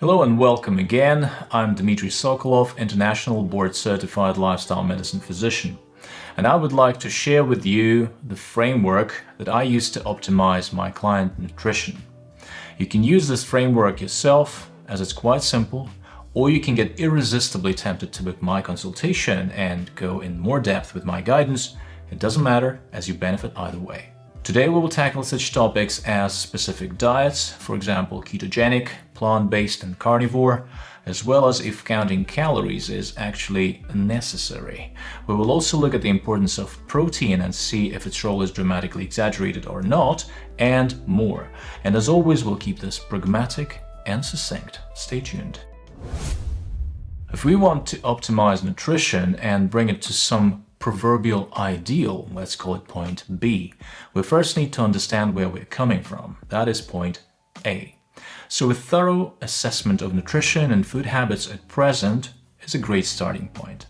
Hello and welcome again. I'm Dmitry Sokolov, International Board Certified Lifestyle Medicine Physician, and I would like to share with you the framework that I use to optimize my client nutrition. You can use this framework yourself as it's quite simple, or you can get irresistibly tempted to book my consultation and go in more depth with my guidance. It doesn't matter, as you benefit either way. Today we will tackle such topics as specific diets, for example ketogenic, plant-based and carnivore, as well as if counting calories is actually necessary. We will also look at the importance of protein and see if its role is dramatically exaggerated or not, and more. And as always, we'll keep this pragmatic and succinct. Stay tuned. If we want to optimize nutrition and bring it to some proverbial ideal, let's call it point B, we first need to understand where we're coming from. That is point A. So a thorough assessment of nutrition and food habits at present is a great starting point.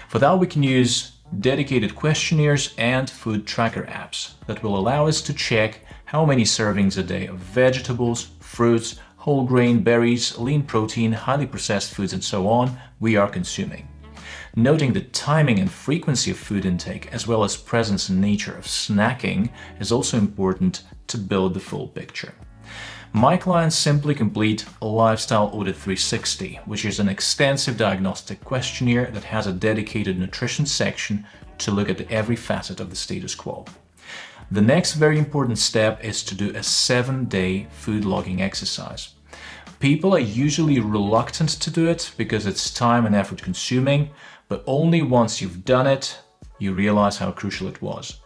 For that, we can use dedicated questionnaires and food tracker apps that will allow us to check how many servings a day of vegetables, fruits, whole grain, berries, lean protein, highly processed foods, and so on we are consuming. Noting the timing and frequency of food intake, as well as presence and nature of snacking, is also important to build the full picture. My clients simply complete a Lifestyle Audit 360, which is an extensive diagnostic questionnaire that has a dedicated nutrition section to look at every facet of the status quo. The next very important step is to do a 7-day food logging exercise. People are usually reluctant to do it because it's time and effort consuming, but only once you've done it, you realize how crucial it was.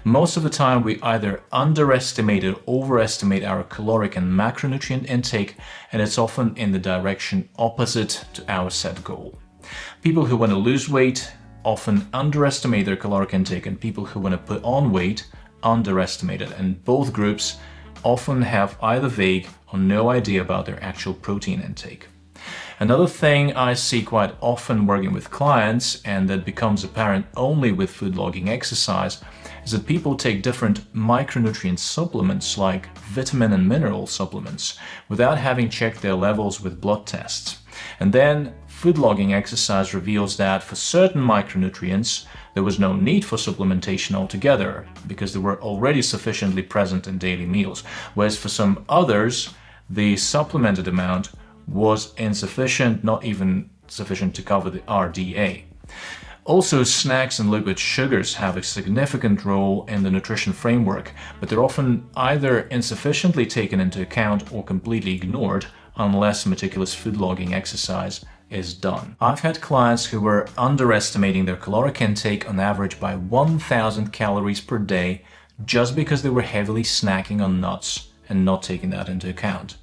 Most of the time, we either underestimate or overestimate our caloric and macronutrient intake, and it's often in the direction opposite to our set goal. People who want to lose weight often underestimate their caloric intake, and people who want to put on weight underestimate it, and both groups often have either vague or no idea about their actual protein intake. Another thing I see quite often working with clients, and that becomes apparent only with food logging exercise, is that people take different micronutrient supplements like vitamin and mineral supplements without having checked their levels with blood tests. And then food logging exercise reveals that for certain micronutrients there was no need for supplementation altogether because they were already sufficiently present in daily meals, whereas for some others the supplemented amount was insufficient, not even sufficient to cover the RDA. Also, snacks and liquid sugars have a significant role in the nutrition framework, but they're often either insufficiently taken into account or completely ignored unless meticulous food logging exercise is done. I've had clients who were underestimating their caloric intake on average by 1,000 calories per day just because they were heavily snacking on nuts and not taking that into account.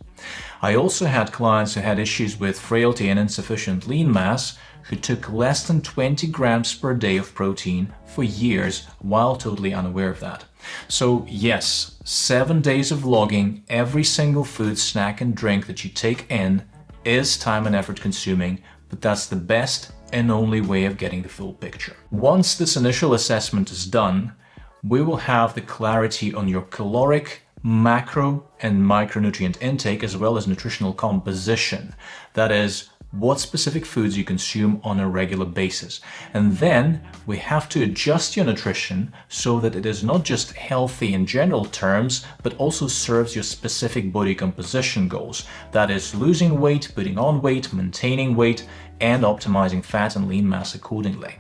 I also had clients who had issues with frailty and insufficient lean mass who took less than 20 grams per day of protein for years while totally unaware of that. So yes, 7 days of logging every single food, snack and drink that you take in is time and effort consuming, but that's the best and only way of getting the full picture. Once this initial assessment is done, we will have the clarity on your caloric, macro and micronutrient intake, as well as nutritional composition. That is, what specific foods you consume on a regular basis. And then we have to adjust your nutrition so that it is not just healthy in general terms, but also serves your specific body composition goals. That is, losing weight, putting on weight, maintaining weight, and optimizing fat and lean mass accordingly.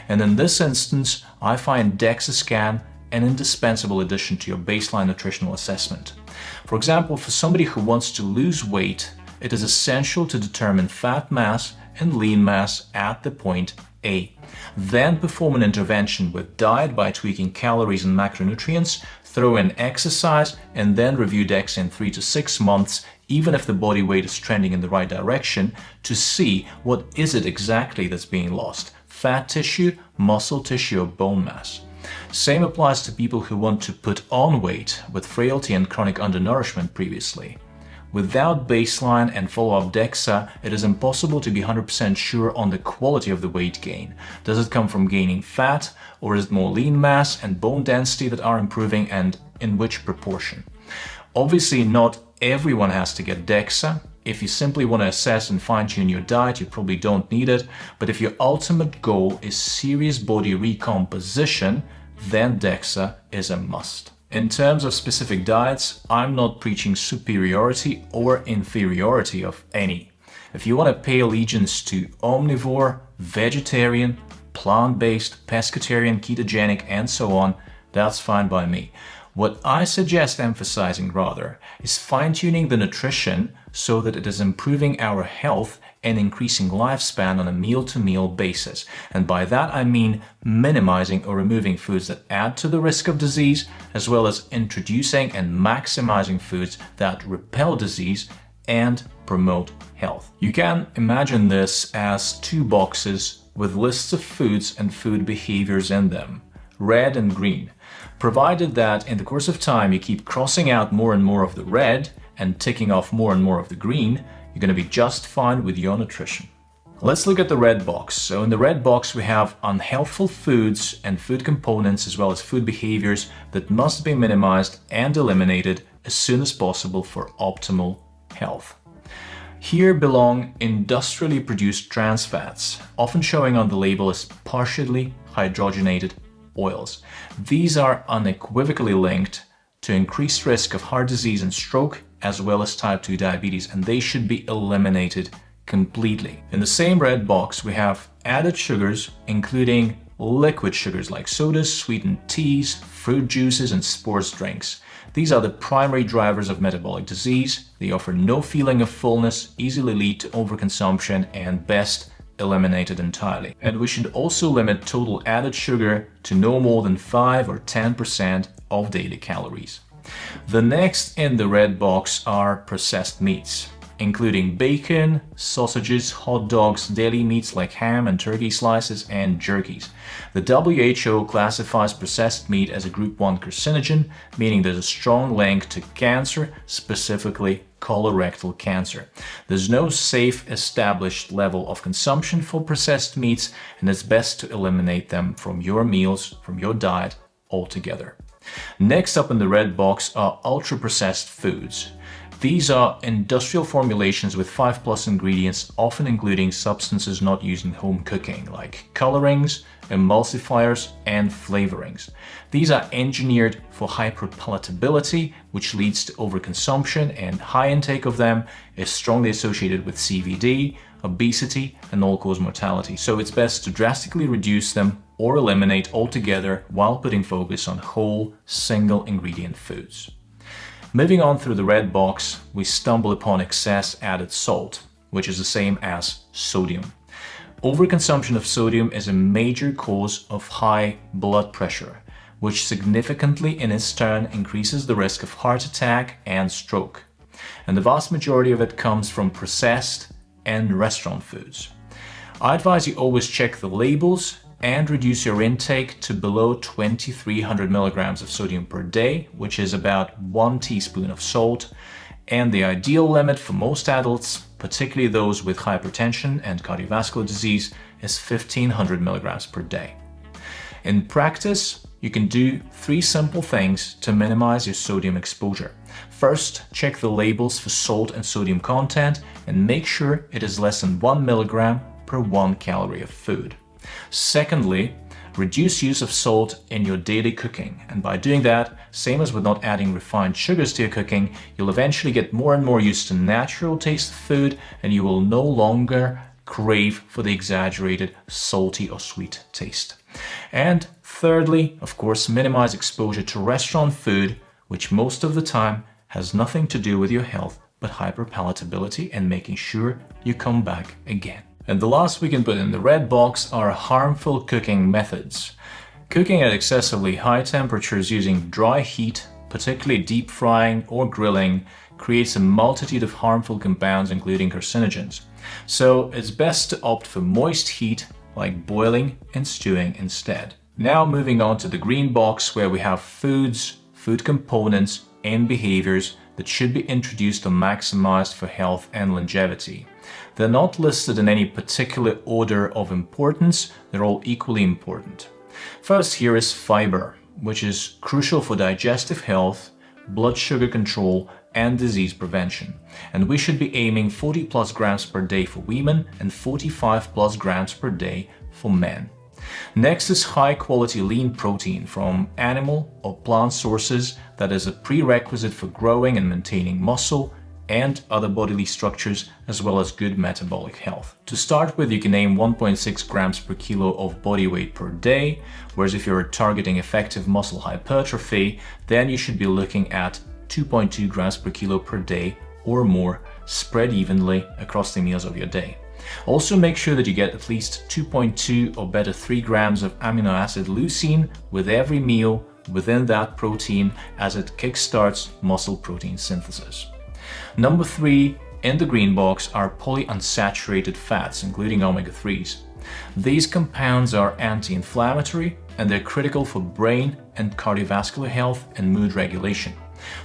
And in this instance, I find DEXA scan an indispensable addition to your baseline nutritional assessment. For example, for somebody who wants to lose weight, it is essential to determine fat mass and lean mass at the point A. Then perform an intervention with diet by tweaking calories and macronutrients, throw in exercise, and then review DEXA in 3 to 6 months, even if the body weight is trending in the right direction, to see what is it exactly that's being lost: fat tissue, muscle tissue, or bone mass. Same applies to people who want to put on weight with frailty and chronic undernourishment previously. Without baseline and follow-up DEXA, it is impossible to be 100% sure on the quality of the weight gain. Does it come from gaining fat, or is it more lean mass and bone density that are improving, and in which proportion? Obviously, not everyone has to get DEXA, If you simply want to assess and fine-tune your diet, you probably don't need it. But if your ultimate goal is serious body recomposition, then DEXA is a must. In terms of specific diets, I'm not preaching superiority or inferiority of any. If you want to pay allegiance to omnivore, vegetarian, plant-based, pescatarian, ketogenic, and so on, that's fine by me. What I suggest emphasizing rather is fine-tuning the nutrition so that it is improving our health and increasing lifespan on a meal-to-meal basis. And by that I mean minimizing or removing foods that add to the risk of disease, as well as introducing and maximizing foods that repel disease and promote health. You can imagine this as two boxes with lists of foods and food behaviors in them, red and green. Provided that in the course of time you keep crossing out more and more of the red and ticking off more and more of the green, you're going to be just fine with your nutrition. Let's look at the red box. So in the red box we have unhealthful foods and food components, as well as food behaviors that must be minimized and eliminated as soon as possible for optimal health. Here belong industrially produced trans fats, often showing on the label as partially hydrogenated oils. These are unequivocally linked to increased risk of heart disease and stroke, as well as type 2 diabetes, and they should be eliminated completely. In the same red box, we have added sugars, including liquid sugars like sodas, sweetened teas, fruit juices, and sports drinks. These are the primary drivers of metabolic disease. They offer no feeling of fullness, easily lead to overconsumption, and best eliminated entirely. And we should also limit total added sugar to no more than 5 or 10% of daily calories. The next in the red box are processed meats, including bacon, sausages, hot dogs, deli meats like ham and turkey slices, and jerkies. The WHO classifies processed meat as a group 1 carcinogen, meaning there's a strong link to cancer, specifically colorectal cancer. There's no safe established level of consumption for processed meats, and it's best to eliminate them from your meals, from your diet altogether. Next up in the red box are ultra-processed foods. These are industrial formulations with 5+ ingredients, often including substances not used in home cooking, like colorings, emulsifiers, and flavorings. These are engineered for hyperpalatability, which leads to overconsumption, and high intake of them is strongly associated with CVD, obesity, and all-cause mortality. So it's best to drastically reduce them or eliminate altogether while putting focus on whole, single-ingredient foods. Moving on through the red box, we stumble upon excess added salt, which is the same as sodium. Overconsumption of sodium is a major cause of high blood pressure, which significantly in its turn increases the risk of heart attack and stroke. And the vast majority of it comes from processed and restaurant foods. I advise you always check the labels and reduce your intake to below 2,300 milligrams of sodium per day, which is about 1 teaspoon of salt. And the ideal limit for most adults, particularly those with hypertension and cardiovascular disease, is 1,500 milligrams per day. In practice, you can do 3 simple things to minimize your sodium exposure. First, check the labels for salt and sodium content and make sure it is less than 1 milligram per 1 calorie of food. Secondly, reduce use of salt in your daily cooking, and by doing that, same as with not adding refined sugars to your cooking, you'll eventually get more and more used to natural taste of food, and you will no longer crave for the exaggerated salty or sweet taste. And thirdly, of course, minimize exposure to restaurant food, which most of the time has nothing to do with your health but hyperpalatability and making sure you come back again. And the last we can put in the red box are harmful cooking methods. Cooking at excessively high temperatures using dry heat, particularly deep frying or grilling, creates a multitude of harmful compounds including carcinogens. So it's best to opt for moist heat like boiling and stewing instead. Now moving on to the green box, where we have foods, food components, and behaviors that should be introduced or maximized for health and longevity. They're not listed in any particular order of importance, they're all equally important. First here is fiber, which is crucial for digestive health, blood sugar control, and disease prevention. And we should be aiming 40 plus grams per day for women and 45 plus grams per day for men. Next is high quality lean protein from animal or plant sources that is a prerequisite for growing and maintaining muscle and other bodily structures, as well as good metabolic health. To start with, you can aim 1.6 grams per kilo of body weight per day, whereas if you're targeting effective muscle hypertrophy, then you should be looking at 2.2 grams per kilo per day or more, spread evenly across the meals of your day. Also make sure that you get at least 2.2 or better 3 grams of amino acid leucine with every meal within that protein, as it kickstarts muscle protein synthesis. Number 3 in the green box are polyunsaturated fats, including omega-3s. These compounds are anti-inflammatory and they're critical for brain and cardiovascular health and mood regulation.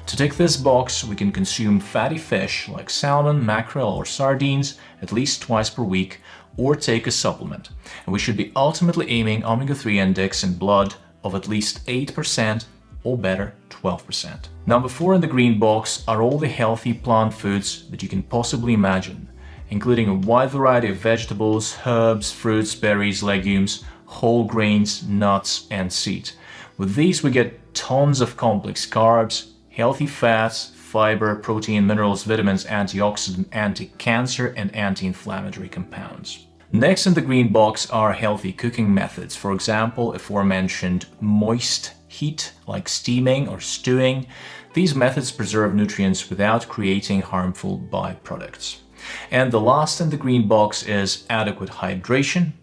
To tick this box, we can consume fatty fish like salmon, mackerel, or sardines at least twice per week, or take a supplement. And we should be ultimately aiming omega-3 index in blood of at least 8% or better 12%. Number 4 in the green box are all the healthy plant foods that you can possibly imagine, including a wide variety of vegetables, herbs, fruits, berries, legumes, whole grains, nuts, and seeds. With these we get tons of complex carbs, healthy fats, fiber, protein, minerals, vitamins, antioxidant, anti-cancer, and anti-inflammatory compounds. Next in the green box are healthy cooking methods. For example, aforementioned moist heat like steaming or stewing. These methods preserve nutrients without creating harmful byproducts. And the last in the green box is adequate hydration,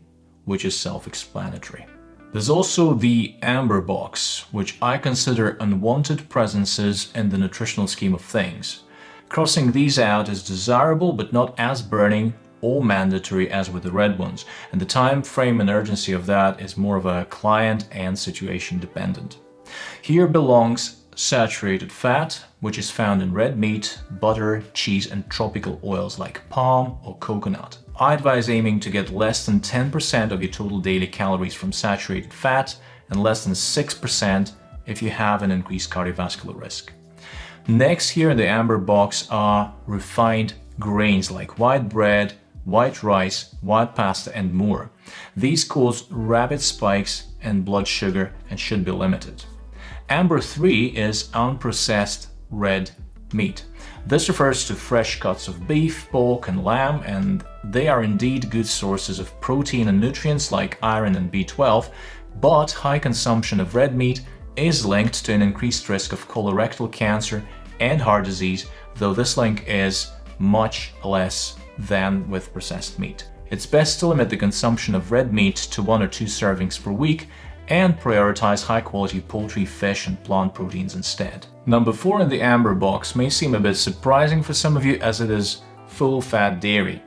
which is self-explanatory. There's also the amber box, which I consider unwanted presences in the nutritional scheme of things. Crossing these out is desirable but not as burning or mandatory as with the red ones, and the time frame and urgency of that is more of a client and situation dependent. Here belongs saturated fat, which is found in red meat, butter, cheese, and tropical oils like palm or coconut. I advise aiming to get less than 10% of your total daily calories from saturated fat and less than 6% if you have an increased cardiovascular risk. Next here in the amber box are refined grains like white bread, white rice, white pasta, and more. These cause rapid spikes in blood sugar and should be limited. Amber 3 is unprocessed red meat. This refers to fresh cuts of beef, pork, and lamb, and they are indeed good sources of protein and nutrients like iron and B12, but high consumption of red meat is linked to an increased risk of colorectal cancer and heart disease, though this link is much less than with processed meat. It's best to limit the consumption of red meat to 1 or 2 servings per week and prioritize high-quality poultry, fish, and plant proteins instead. Number 4 in the amber box may seem a bit surprising for some of you, as it is full-fat dairy.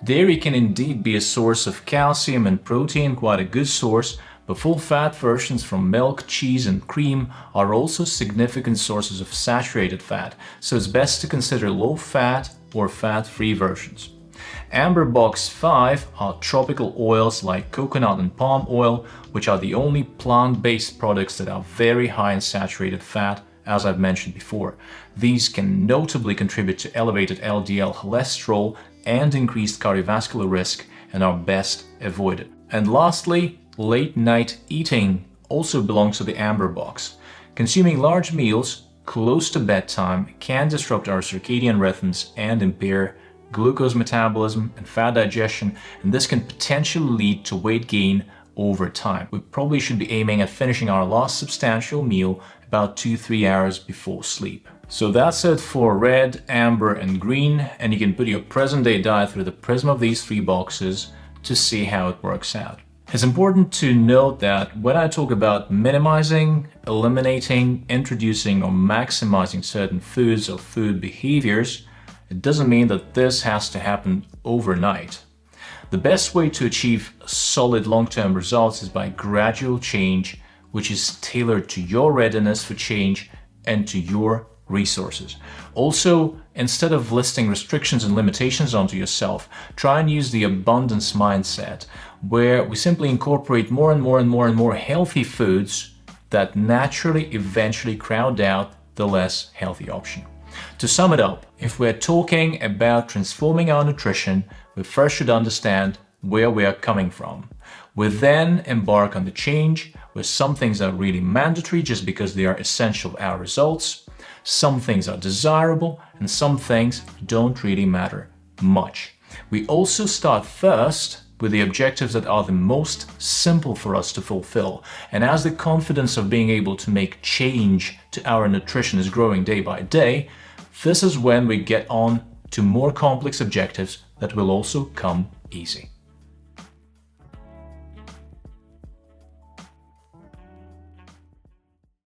Dairy can indeed be a source of calcium and protein, quite a good source, but full-fat versions from milk, cheese, and cream are also significant sources of saturated fat, so it's best to consider low-fat or fat-free versions. Amber box 5 are tropical oils like coconut and palm oil, which are the only plant-based products that are very high in saturated fat, as I've mentioned before. These can notably contribute to elevated LDL cholesterol and increased cardiovascular risk and are best avoided. And lastly, late night eating also belongs to the amber box. Consuming large meals close to bedtime can disrupt our circadian rhythms and impair glucose metabolism and fat digestion, and this can potentially lead to weight gain over time. We probably should be aiming at finishing our last substantial meal about 2-3 hours before sleep. So that's it for red, amber, and green, and you can put your present day diet through the prism of these 3 boxes to see how it works out. It's important to note that when I talk about minimizing, eliminating, introducing, or maximizing certain foods or food behaviors, it doesn't mean that this has to happen overnight. The best way to achieve solid long-term results is by gradual change, which is tailored to your readiness for change and to your resources. Also, instead of listing restrictions and limitations onto yourself, try and use the abundance mindset, where we simply incorporate more and more healthy foods that naturally eventually crowd out the less healthy option. To sum it up, if we're talking about transforming our nutrition, we first should understand where we are coming from. We then embark on the change, where some things are really mandatory just because they are essential for our results, some things are desirable, and some things don't really matter much. We also start first with the objectives that are the most simple for us to fulfill. And as the confidence of being able to make change to our nutrition is growing day by day, this is when we get on to more complex objectives that will also come easy.